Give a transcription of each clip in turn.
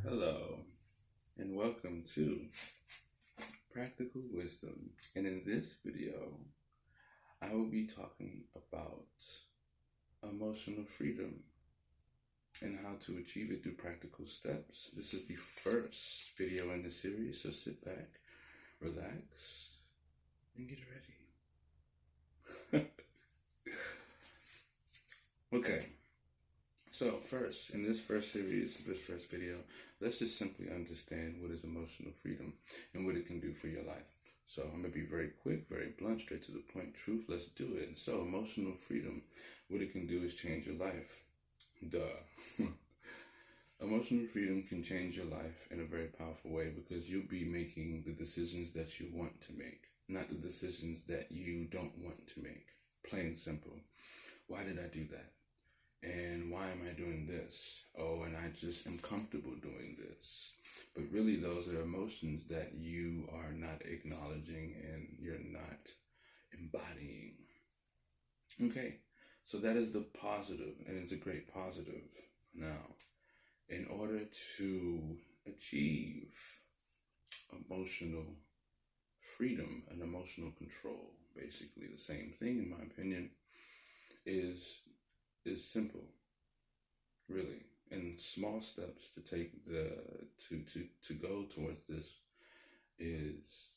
Hello, and welcome to Practical Wisdom. And in this video, I will be talking about emotional freedom and how to achieve it through practical steps. This is the first video in the series, so sit back, relax, and get ready. Okay. So first, in this first video, let's just simply understand what is emotional freedom and what it can do for your life. So I'm going to be very quick, very blunt, straight to the point, truth. Let's do it. So emotional freedom, what it can do is change your life. Duh. Emotional freedom can change your life in a very powerful way because you'll be making the decisions that you want to make, not the decisions that you don't want to make. Plain and simple. Why did I do that? And why am I doing this? Oh, and I just am comfortable doing this. But really, those are emotions that you are not acknowledging and you're not embodying. Okay, so that is the positive, and it's a great positive. Now, in order to achieve emotional freedom and emotional control, basically the same thing, in my opinion, is simple, really, and small steps to take to go towards this is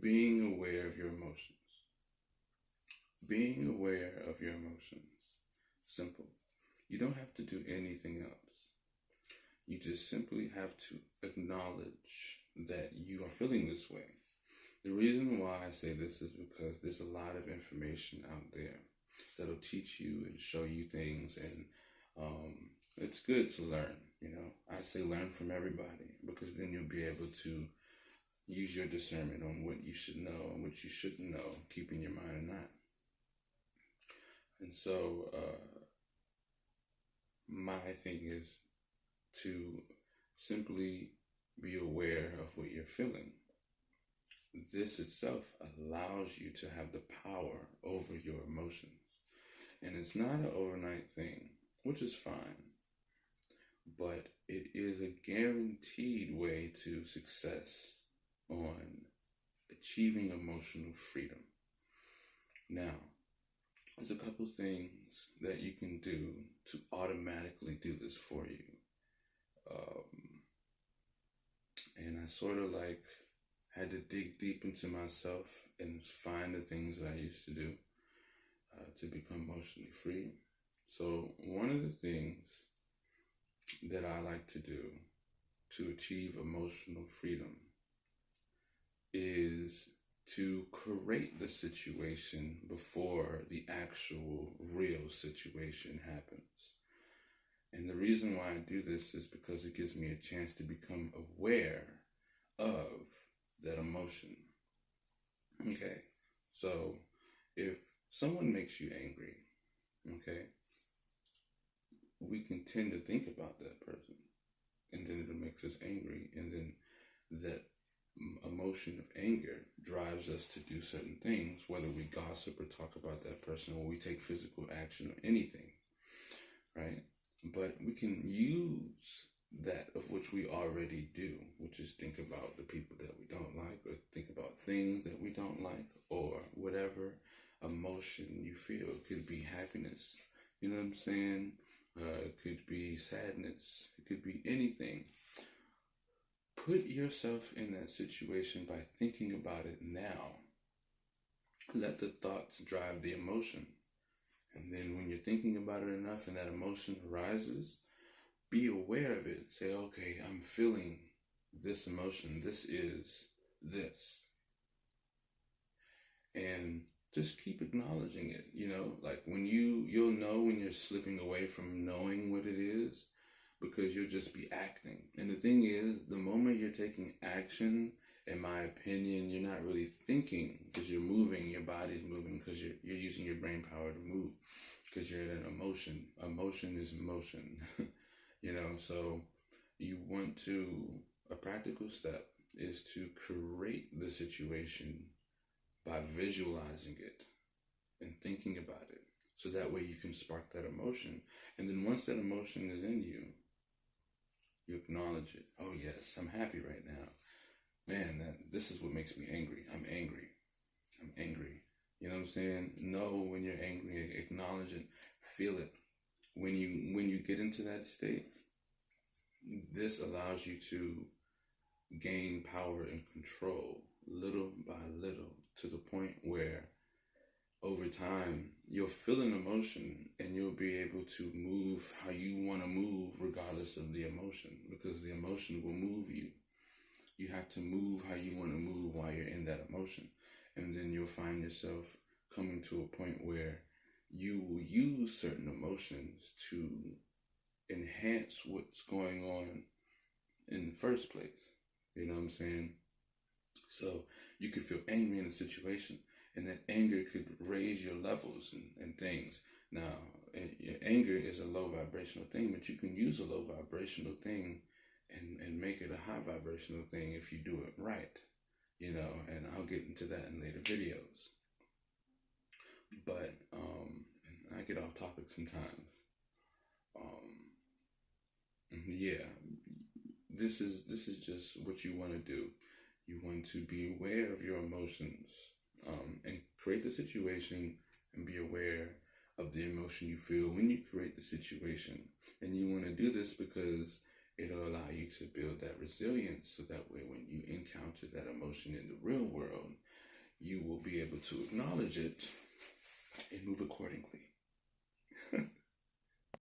being aware of your emotions. Being aware of your emotions. Simple. You don't have to do anything else. You just simply have to acknowledge that you are feeling this way. The reason why I say this is because there's a lot of information out there that'll teach you and show you things, and it's good to learn. I say learn from everybody, because then you'll be able to use your discernment on what you should know and what you shouldn't know, keep in your mind or not. And so my thing is to simply be aware of what you're feeling. This itself allows you to have the power over your emotions. And it's not an overnight thing, which is fine, but it is a guaranteed way to success on achieving emotional freedom. Now, there's a couple things that you can do to automatically do this for you. And I sort of had to dig deep into myself and find the things that I used to do to become emotionally free. So one of the things that I like to do to achieve emotional freedom is to create the situation before the actual real situation happens. And the reason why I do this is because it gives me a chance to become aware of that emotion. Okay, so if someone makes you angry, okay, we can tend to think about that person, and then it makes us angry, and then that emotion of anger drives us to do certain things, whether we gossip or talk about that person, or we take physical action or anything, right? But we can use that of which we already do, which is think about the people that we don't like, or think about things that we don't like, or whatever emotion you feel. It could be happiness, you know what I'm saying? It could be sadness. It could be anything. Put yourself in that situation by thinking about it now. Let the thoughts drive the emotion. And then when you're thinking about it enough and that emotion arises, be aware of it. Say, okay, I'm feeling this emotion. This is this. And just keep acknowledging it. Like when you'll know when you're slipping away from knowing what it is, because you'll just be acting. And the thing is, the moment you're taking action, in my opinion, you're not really thinking, because you're moving, your body's moving, because you're using your brain power to move, because you're in an emotion. Emotion is motion. So a practical step is to create the situation by visualizing it and thinking about it. So that way you can spark that emotion. And then once that emotion is in you, You acknowledge it. Oh yes, I'm happy right now. Man, this is what makes me angry. I'm angry. I'm angry. You know what I'm saying? Know when you're angry, acknowledge it, feel it. When you get into that state, this allows you to gain power and control little by little, to the point where over time you'll feel an emotion and you'll be able to move how you want to move regardless of the emotion, because the emotion will move you. You have to move how you want to move while you're in that emotion. And then you'll find yourself coming to a point where you will use certain emotions to enhance what's going on in the first place. You know what I'm saying? So you could feel angry in a situation, and that anger could raise your levels and things. Now, anger is a low vibrational thing, but you can use a low vibrational thing and make it a high vibrational thing if you do it right. You know, and I'll get into that in later videos. But and I get off topic sometimes. Yeah, this is just what you want to do. You want to be aware of your emotions, and create the situation, and be aware of the emotion you feel when you create the situation. And you want to do this because it'll allow you to build that resilience, so that way when you encounter that emotion in the real world, you will be able to acknowledge it and move accordingly.